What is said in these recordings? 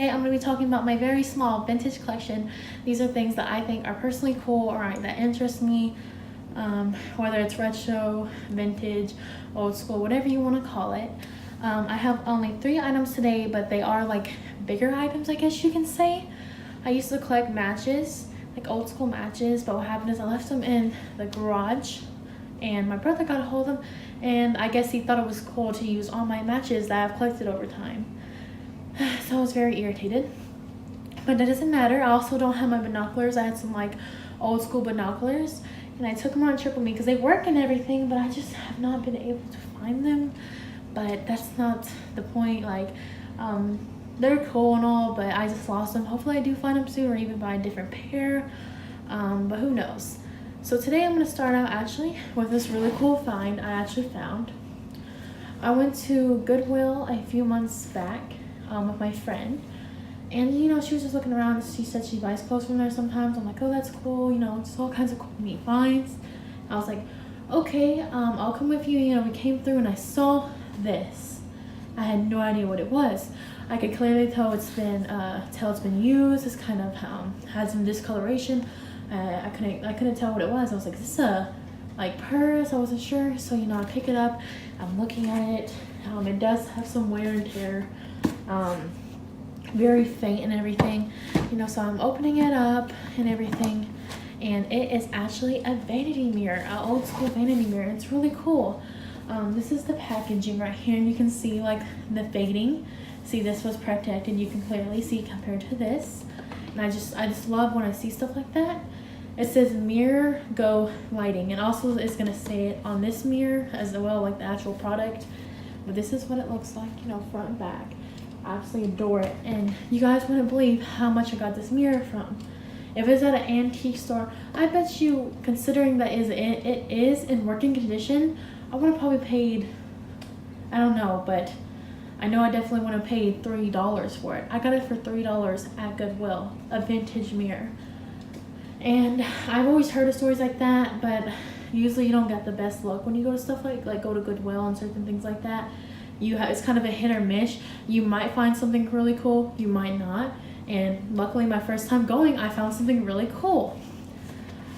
Today I'm going to be talking about my very small vintage collection. These are things that I think are personally cool or that interest me, whether it's retro, vintage, old school, whatever you want to call it. I have only 3 items today, but they are like bigger items, I guess you can say. I used to collect matches, like old school matches, but what happened is I left them in the garage and my brother got a hold of them, and I guess he thought it was cool to use all my matches that I've collected over time. So I was very irritated, but that doesn't matter. I also don't have my binoculars. I had some like old school binoculars and I took them on a trip with me because they work and everything, but I just have not been able to find them. But that's not the point. Like they're cool and all, but I just lost them. Hopefully I do find them soon, or even buy a different pair, but who knows. So today I'm going to start out actually with this really cool find I actually found. I went to Goodwill a few months back with my friend, and you know, she was just looking around and she said she buys clothes from there sometimes. I'm like, oh, that's cool, you know, just all kinds of cool neat finds. I was like, okay, I'll come with you. You know, we came through and I saw this. I had no idea what it was. I could clearly tell it's been used. It's kind of had some discoloration. I couldn't tell what it was. I was like, is this a like purse? I wasn't sure. So you know, I pick it up. I'm looking at it. It does have some wear and tear. Very faint and everything, you know, so I'm opening it up and everything, and it is actually a vanity mirror, an old school vanity mirror. It's really cool. This is the packaging right here, and you can see like the fading. See, this was protected, you can clearly see compared to this, and I just love when I see stuff like that. It says mirror go lighting, and also it's gonna say it on this mirror as well, like the actual product. But this is what it looks like, you know, front and back. I absolutely adore it, and you guys wouldn't believe how much I got this mirror from. If it's at an antique store, I bet you, considering that it is in working condition, I would have probably paid, I don't know, but I know I definitely would have paid $3 for it. I got it for $3 at Goodwill, a vintage mirror. And I've always heard of stories like that, but usually you don't get the best luck when you go to stuff like go to Goodwill and certain things like that. It's kind of a hit or miss. You might find something really cool, you might not. And luckily my first time going, I found something really cool.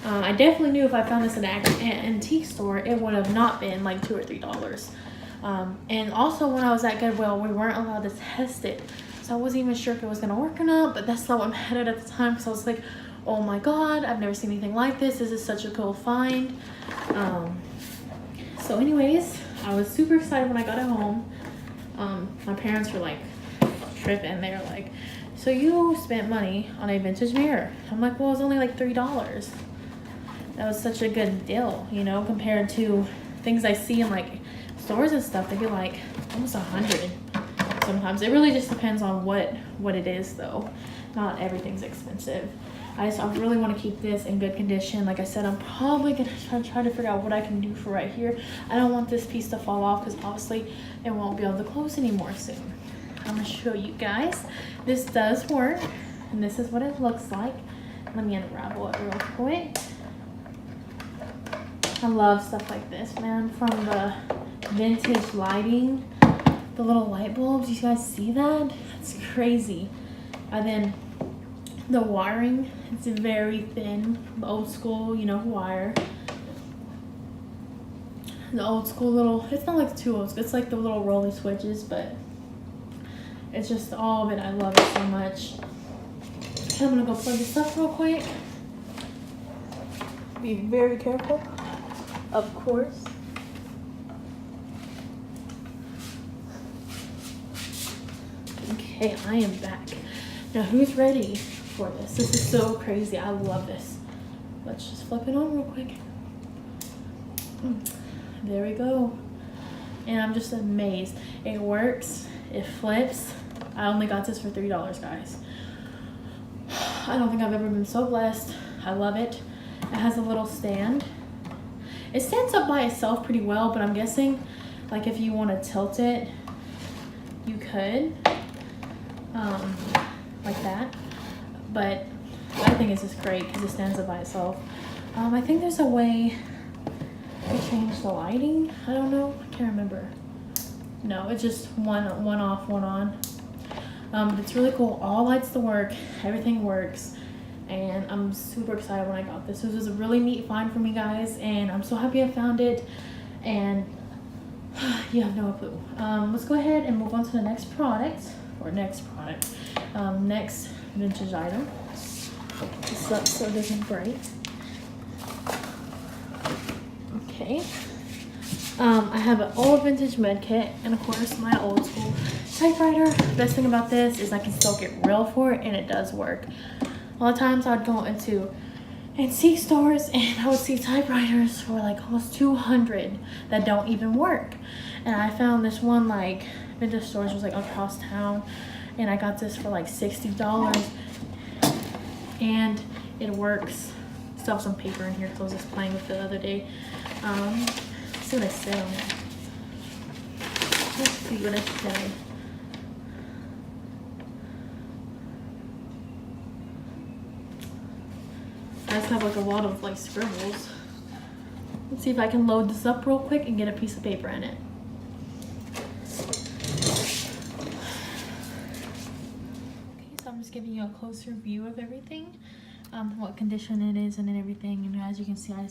I definitely knew if I found this at an antique store, it would have not been like $2 or $3. And also when I was at Goodwill, we weren't allowed to test it. So I wasn't even sure if it was gonna work or not, but that's not what I'm headed at the time, because I was like, oh my God, I've never seen anything like this. This is such a cool find. So anyways, I was super excited when I got it home. My parents were like tripping. They were like, so you spent money on a vintage mirror? I'm like, well, it was only like $3. That was such a good deal, you know, compared to things I see in like stores and stuff. They'd be like almost $100 sometimes. It really just depends on what it is though. Not everything's expensive. I really want to keep this in good condition. Like I said, I'm probably going to try to figure out what I can do for right here. I don't want this piece to fall off because obviously it won't be able to close anymore soon. I'm going to show you guys. This does work, and this is what it looks like. Let me unravel it real quick. I love stuff like this, man. From the vintage lighting, the little light bulbs. You guys see that? It's crazy. And then the wiring, it's very thin, old school, you know, wire. The old school little, it's not like too old, it's like the little rolly switches, but it's just all of it. I love it so much. I'm gonna go plug this up real quick. Be very careful, of course. Okay, I am back. Now who's ready for this? This is so crazy. I love this. Let's just flip it on real quick. There we go. And I'm just amazed. It works. It flips. I only got this for $3, guys. I don't think I've ever been so blessed. I love it. It has a little stand. It stands up by itself pretty well, but I'm guessing like if you want to tilt it, you could. Like that. But I think it's just great because it stands up by itself. I think there's a way to change the lighting. I don't know. I can't remember. No, it's just one off, one on. But it's really cool. All lights to work. Everything works. And I'm super excited when I got this. This was a really neat find for me, guys. And I'm so happy I found it. And you have no clue. Let's go ahead and move on to the next product. Next vintage item. This up so it doesn't break. Okay. I have an old vintage med kit and of course my old school typewriter. The best thing about this is I can still get real for it and it does work. A lot of times I'd go into antique stores and I would see typewriters for like almost 200 that don't even work. And I found this one like vintage stores was like across town and I got this for like $60 and it works. Still have some paper in here because I was just playing with it the other day. Let's see what I said on it. Let's see what I said. I just have like a lot of like scribbles. Let's see if I can load this up real quick and get a piece of paper in it. Okay, so I'm just giving you a closer view of everything, what condition it is and everything. And as you can see, I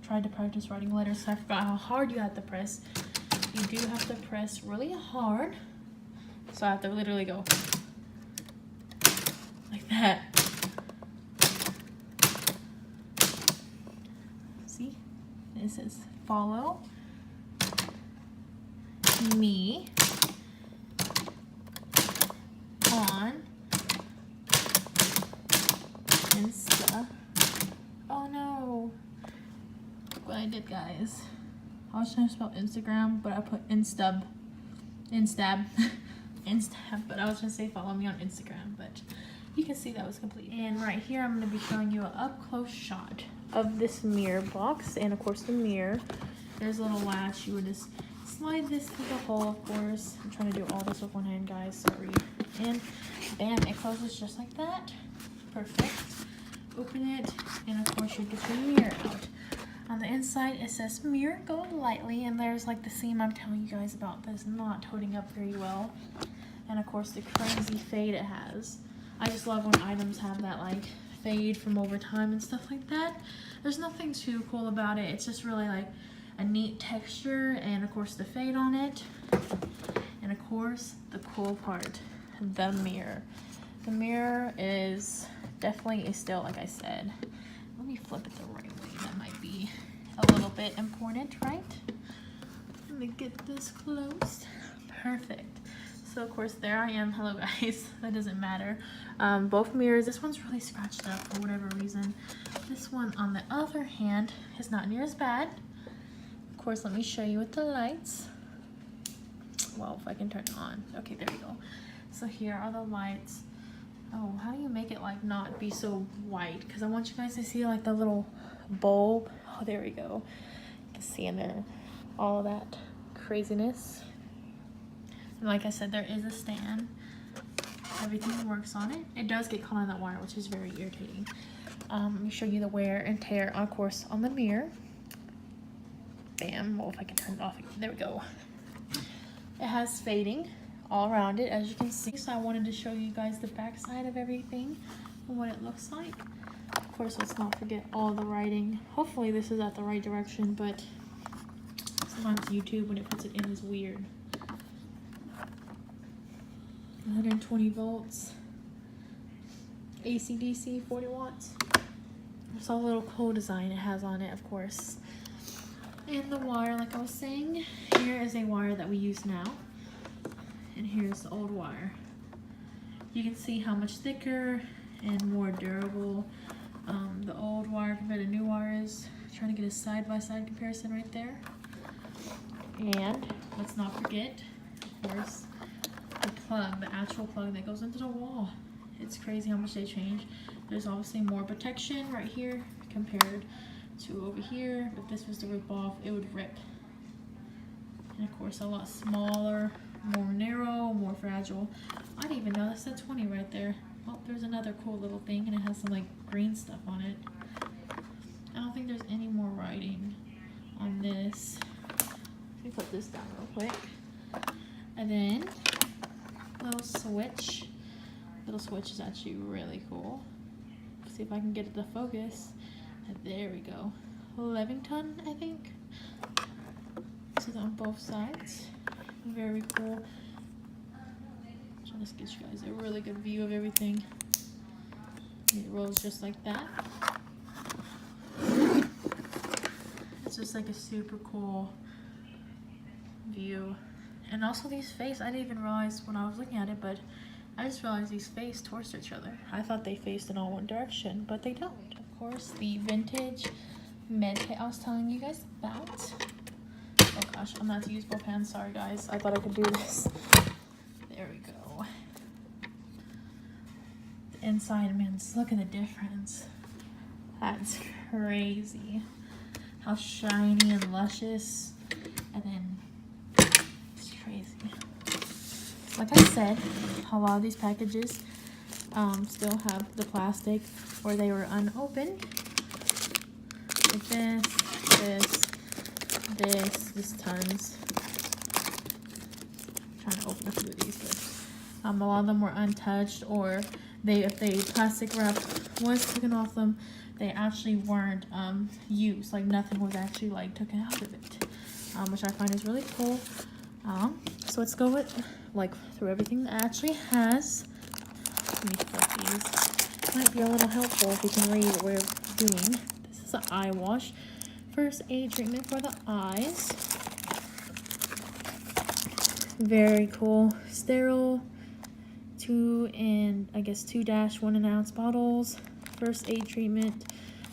tried to practice writing letters, so I forgot how hard you have to press. You do have to press really hard. So I have to literally go like that. See? It says follow me on Insta. Oh no. Look what I did, guys. I was trying to spell Instagram, but I put Instab, but I was trying to say follow me on Instagram, but you can see that was complete. And right here, I'm going to be showing you an up-close shot of this mirror box, and of course the mirror. There's a little latch. You would just slide this through the hole, of course. I'm trying to do all this with one hand, guys, sorry. And bam, it closes just like that. Perfect. Open it, and of course you get your mirror out. On the inside, it says mirror, go lightly, and there's like the seam I'm telling you guys about that's not holding up very well. And of course the crazy fade it has. I just love when items have that like fade from over time and stuff like that. There's nothing too cool about it. It's just really like a neat texture, and of course the fade on it. And of course the cool part, the mirror. The mirror is definitely a still, like I said. Let me flip it the right way. That might be a little bit important, right? Let me get this closed. Perfect. So of course there I am. Hello guys. That doesn't matter. Both mirrors. This one's really scratched up for whatever reason. This one on the other hand is not near as bad. Of course, let me show you with the lights. Well, if I can turn it on. Okay, there we go. So here are the lights. Oh, how do you make it like not be so white? Because I want you guys to see like the little bulb. Oh, there we go. You can see in there all of that craziness. And like I said, there is a stand. Everything works on it. It does get caught on that wire, which is very irritating. Let me show you the wear and tear, of course, on the mirror. Bam. Well, if I can turn it off again. There we go. It has fading all around it, as you can see. So I wanted to show you guys the back side of everything and what it looks like. Of course, let's not forget all the writing. Hopefully this is at the right direction, but sometimes YouTube, when it puts it in, is weird. 120 volts, AC/DC, 40 watts. There's a little cool design it has on it, of course. And the wire, like I was saying, here is a wire that we use now. And here's the old wire. You can see how much thicker and more durable the old wire compared to new wire is. Trying to get a side-by-side comparison right there. And let's not forget, of course, the plug, the actual plug that goes into the wall. It's crazy how much they change. There's obviously more protection right here compared to over here. If this was to rip off, it would rip. And of course, a lot smaller, more narrow, more fragile. I didn't even know that said 20 right there. Oh, there's another cool little thing, and it has some like green stuff on it. I don't think there's any more writing on this. Let me put this down real quick. And then little switch. Little switch is actually really cool. Let's see if I can get it to focus. There we go. Levington, I think. This is on both sides. Very cool. I'm trying to get you guys a really good view of everything. It rolls just like that. It's just like a super cool view. And also these face, I didn't even realize when I was looking at it, but I just realized these face towards each other. I thought they faced in all one direction, but they don't. Of course, the vintage med kit I was telling you guys about. Oh gosh, I'm not to use both hands. Sorry guys, I thought I could do this. There we go. The inside, man, just look at the difference. That's crazy. How shiny and luscious, and then it's crazy. Like I said, a lot of these packages still have the plastic or they were unopened. Like this tons. I'm trying to open a few of these, but a lot of them were untouched, or if the plastic wrap was taken off them, they actually weren't used. Like nothing was actually like taken out of it, which I find is really cool. So let's go with through everything that actually has. Let me flip these. Might be a little helpful if you can read what we're doing. This is an eye wash. First aid treatment for the eyes. Very cool. Sterile 2-1 ounce bottles. First aid treatment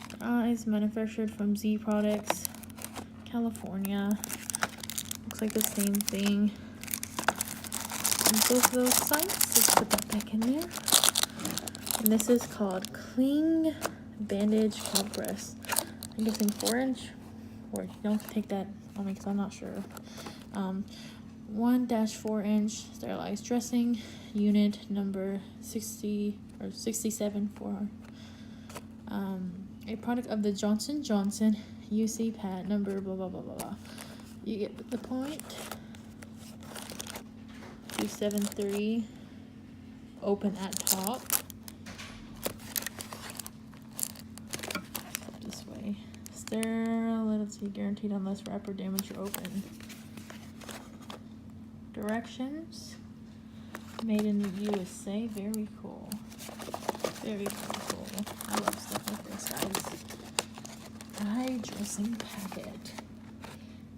for eyes, manufactured from Z Products, California. Looks like the same thing on both of those sites. Let's put that back in there. And this is called Cling Bandage Compress. I'm guessing 4-inch, or you don't take that on me because I'm not sure. 1-4-inch sterilized dressing, unit number 60 or 67 for a product of the Johnson & Johnson UC pad number blah blah blah blah blah. You get the point. 273. Open at top. This way. Sterility guaranteed unless wrapper damage or open. Directions. Made in the USA. Very cool. Very cool. I love stuff like this, guys. Eye dressing packet.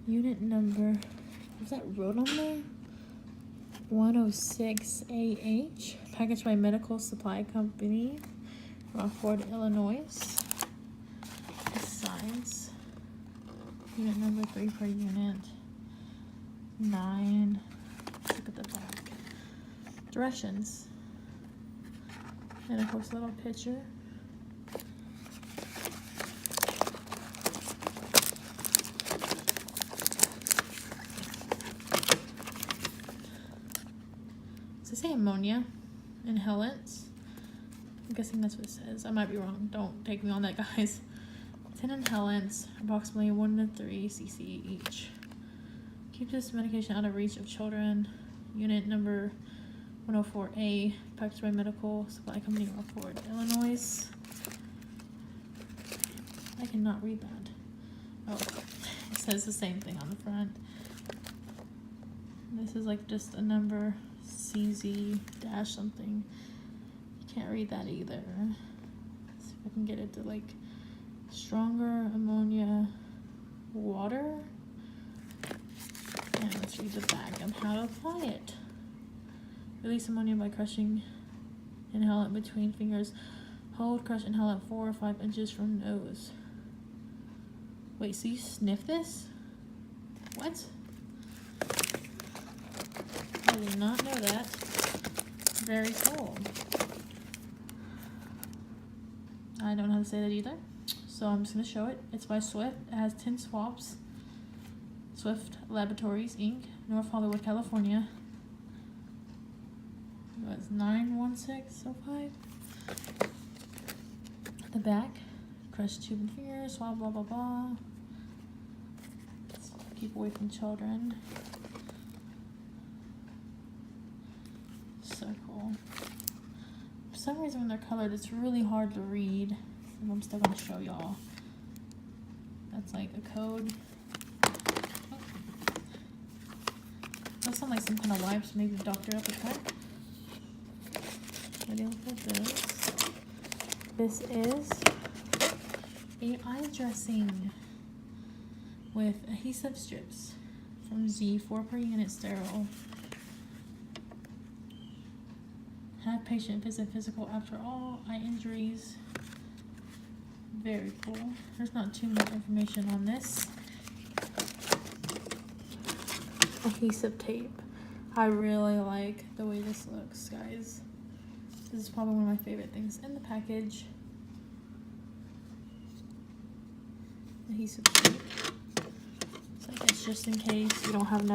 Unit number, was that wrote on there? 106AH. Packaged by Medical Supply Company, Rockford, Illinois. The size. Unit number 3 per unit. 9. Let's look at the back. Directions. And of course, a little picture. Does it say ammonia inhalants? I'm guessing that's what it says. I might be wrong. Don't take me on that, guys. 10 inhalants, approximately 1 to 3 cc each. Keep this medication out of reach of children. Unit number 104A, packaged by Medical Supply Company, Rockford, Illinois. I cannot read that. Oh, it says the same thing on the front. This is like just a number, CZ dash something. You can't read that either. Let's see if I can get it to like stronger ammonia water. And let's read the back on how to apply it. Release ammonia by crushing inhalant between fingers. Hold, crush inhalant 4 or 5 inches from nose. Wait, so you sniff this? What? I did not know that. Very cool. I don't know how to say that either. So I'm just going to show it. It's by Swift. It has 10 swabs. Swift Laboratories, Inc., North Hollywood, California. It was 91605. The back. Crushed tube and finger. Swab, blah, blah, blah. Let's keep away from children. some reason when they're colored, it's really hard to read. And I'm still gonna show y'all. That's like a code. That sounds like some kind of wipes, maybe Dr. Uppercut. Ready, look at this. This is a eye dressing with adhesive strips from Z, 4 per unit sterile. Have patient visit physical after all eye injuries. Very cool. There's not too much information on this. Adhesive tape. I really like the way this looks, guys. This is probably one of my favorite things in the package. Adhesive tape. So I guess just in case you don't have any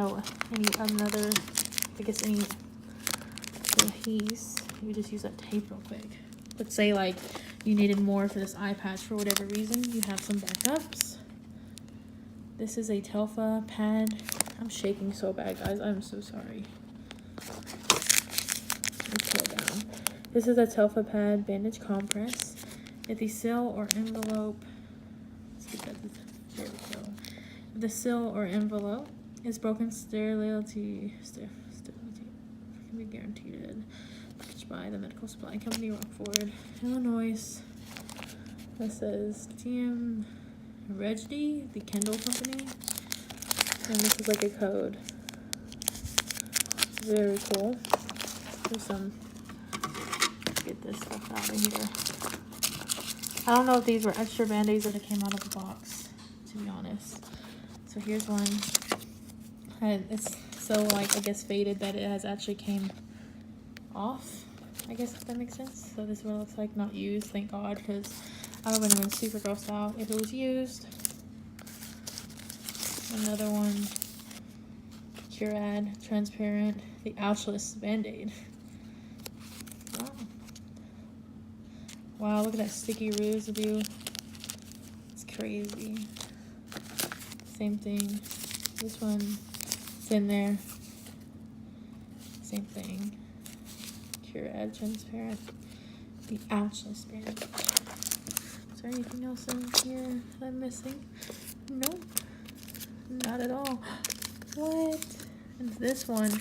adhesive, you just use that tape real quick. Let's say like you needed more for this eye patch for whatever reason, you have some backups. This is a Telfa pad. I'm shaking so bad, guys. I'm so sorry. Let me pull it down. This is a Telfa pad bandage compress. If the seal or envelope, there we go. If the seal or envelope is broken, sterility can be guaranteed. Packaged by the Medical Supply Company, Rockford, Illinois. This says TM Regdy, the Kendall Company. And this is like a code. Very cool. There's some, get this stuff out of here. I don't know if these were extra band-aids or they came out of the box, to be honest. So here's one. It's so like, I guess faded that it has actually came off. I guess if that makes sense. So this is what it looks like, not used, thank God, because I would have been super grossed out if it was used. Another one, Curad, transparent, the ouchless band-aid. Wow. Wow, look at that sticky residue. It's crazy. Same thing. This one, it's in there. Same thing. Curad, transparent, the ouchless band-aid. Is there anything else in here that I'm missing? Nope. Not at all. What? And this one,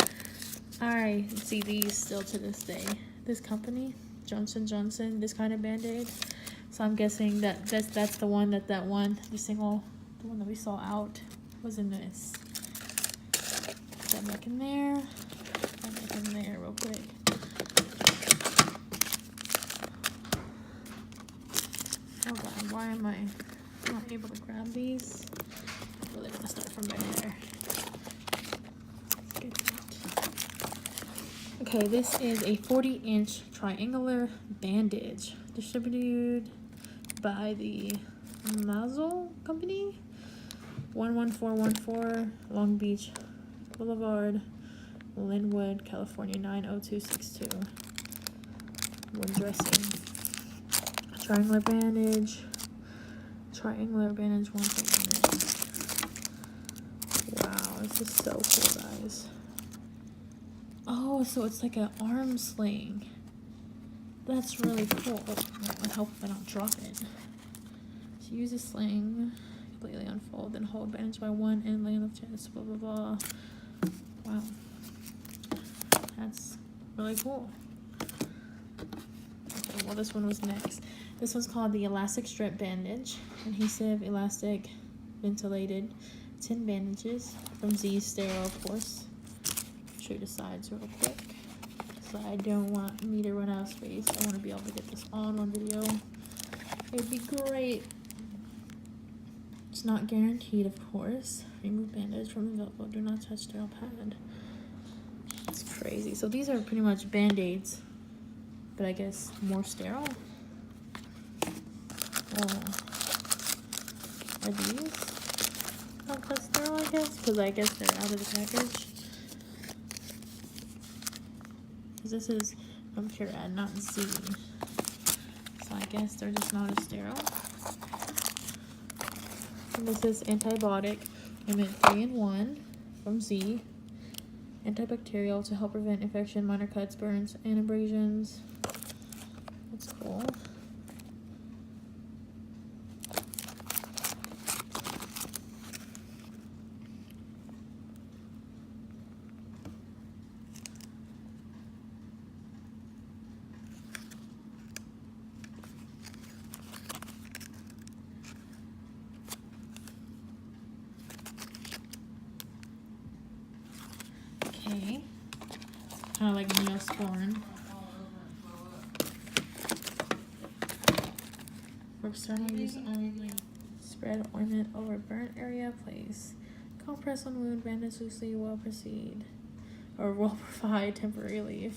I see these still to this day. This company, Johnson & Johnson, this kind of band-aid. So I'm guessing that that's the one the one that we saw out was in this. Put that back in there. Put that back in there real quick. Oh God, why am I not able to grab these? Really gonna start from right there. Okay, this is a 40-inch triangular bandage distributed by the Mazel Company, 11414 Long Beach Boulevard, Linwood, California 90262. Wood dressing. Triangular bandage 1.1. Wow, this is so cool, guys. Oh, so it's like an arm sling. That's really cool. I hope I don't drop it. So use a sling, completely unfold, then hold bandage by one end, lay on the chest, blah, blah, blah. Wow. That's really cool. Okay, well, this one was next. This one's called the elastic strip bandage. Adhesive, elastic, ventilated 10 bandages from Z Sterile, of course. Show you the sides real quick. So I don't want me to run out of space. I want to be able to get this all in one video. It'd be great. It's not guaranteed, of course. Remove bandage from envelope. Do not touch sterile pad. It's crazy. So these are pretty much band-aids, but I guess more sterile. Are these not that sterile, I guess? Because I guess they're out of the package. Because this is from Curad, not Z. So I guess they're just not as sterile. And this is antibiotic, Limit 3-in-1 from Z. Antibacterial to help prevent infection, minor cuts, burns, and abrasions. Neosporin. For external use only. Spread ointment over burnt area. Place compress on wound. Bandage loosely. Will proceed or will provide temporary relief.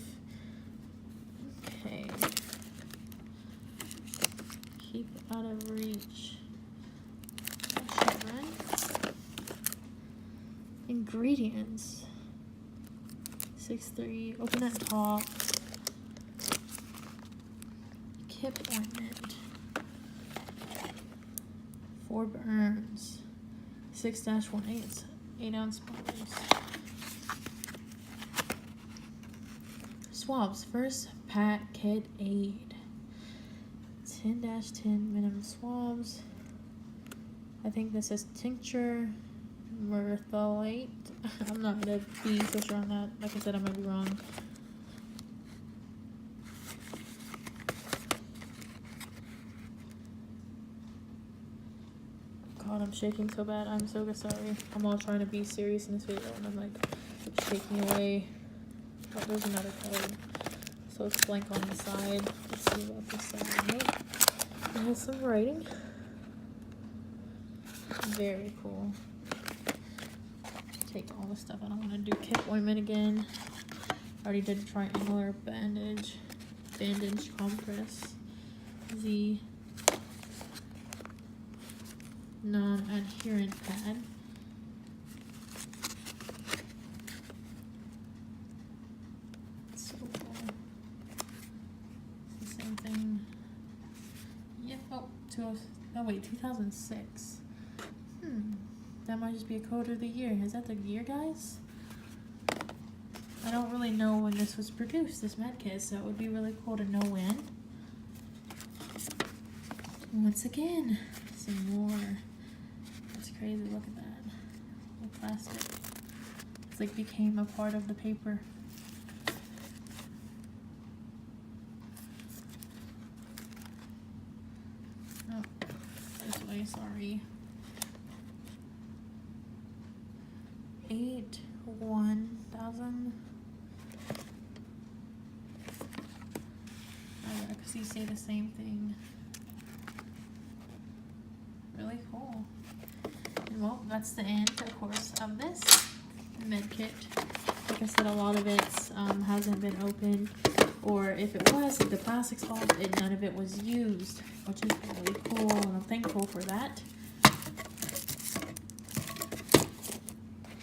Okay. Keep out of reach. Children. Ingredients. 6-3. Open at top. Kip ointment. 4 burns. 6-1/8. 8-ounce bottles. Swabs. First pack kit aid. 10-10 minimum swabs. I think this is tincture mertholate. I'm not gonna be so sure on that. Like I said, I might be wrong. God, I'm shaking so bad. I'm so sorry. I'm all trying to be serious in this video, and I'm like shaking away. Oh, there's another code. So it's blank on the side. Let's see about this side. Right? It has some writing. Very cool. Take all the stuff. I don't want to do kip ointment again. I already did triangular bandage compress. Z. Non-adherent pad. So cool. It's the same thing. Yep. Oh wait, 2006. That might just be a code of the year. Is that the year, guys? I don't really know when this was produced, this med kit, so it would be really cool to know when. Once again, some more. That's crazy. Look at that. The plastic. It's like became a part of the paper. Oh, this way, sorry. 8-1,000. Oh yeah, because you say the same thing. Really cool. And well, that's the end, of course, of this med kit. Like I said, a lot of it hasn't been opened, or if it was, the plastic's off, none of it was used, which is really cool, and I'm thankful for that.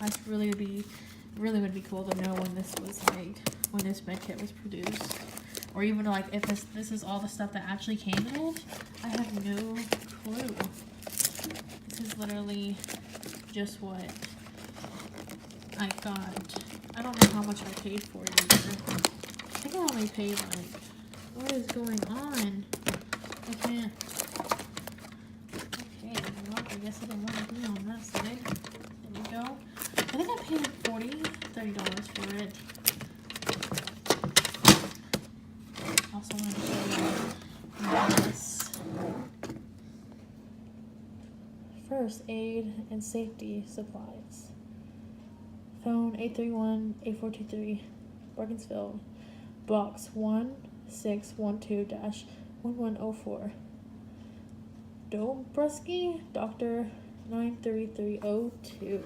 That's really would be cool to know when this was like, when this med kit was produced, or even like if this is all the stuff that actually came in it. I have no clue. This is literally just what I got. I don't know how much I paid for it either. I think I only paid like, what is going on? I can't. Okay, well, I guess I don't want to be on that side. There we go. I think I paid $30 for it. Also want to show you this. First aid and safety supplies. Phone 831-8423, Barkinsfield. Box 1612-1104. Dobruski, Dr. 93302.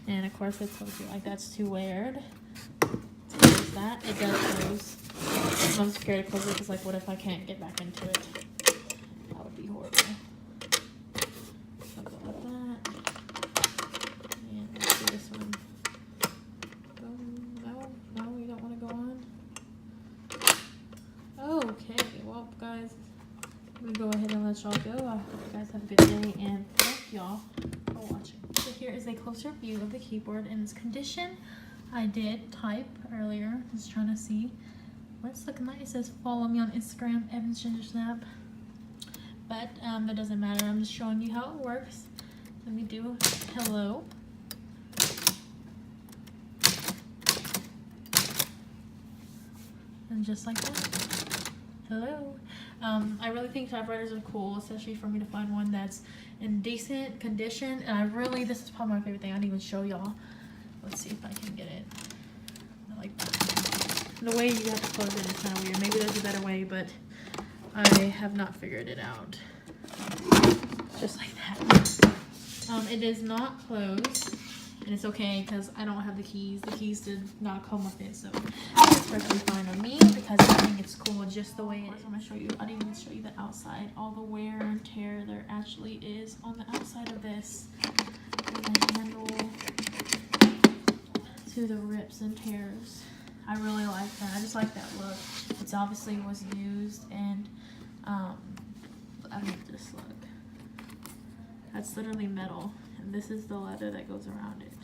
And of course it tells you like that's too weird. So there's that. It does close. I'm scared to close it because like what if I can't get back into it? That would be horrible. I'll go with that. And let's do this one. That one? No, you don't want to go on? Okay, well guys, I'm going to go ahead and let y'all go. I hope you guys have a good day and thank y'all for watching. So here is a closer view of the keyboard in its condition. I did type earlier, just trying to see what it's looking like. It says follow me on Instagram, Evans Ginger Snap. But that doesn't matter. I'm just showing you how it works. Let me do hello. And just like that. Hello. I really think typewriters are cool, especially for me to find one that's in decent condition. And this is probably my favorite thing. I didn't even show y'all. Let's see if I can get it. I like that. the way you have to close it is kind of weird. Maybe there's a better way, but I have not figured it out. Just like that. It is not closed, and it's okay because I don't have the keys. The keys did not come with it, so it's perfectly fine on me because I think it's cool just the way it is. I'm gonna show you. I didn't even show you the outside. All the wear and tear there actually is on the outside of this, and the handle to the rips and tears. I really like that. I just like that look. It's obviously was used, and I mean, just look. That's literally metal, and this is the leather that goes around it.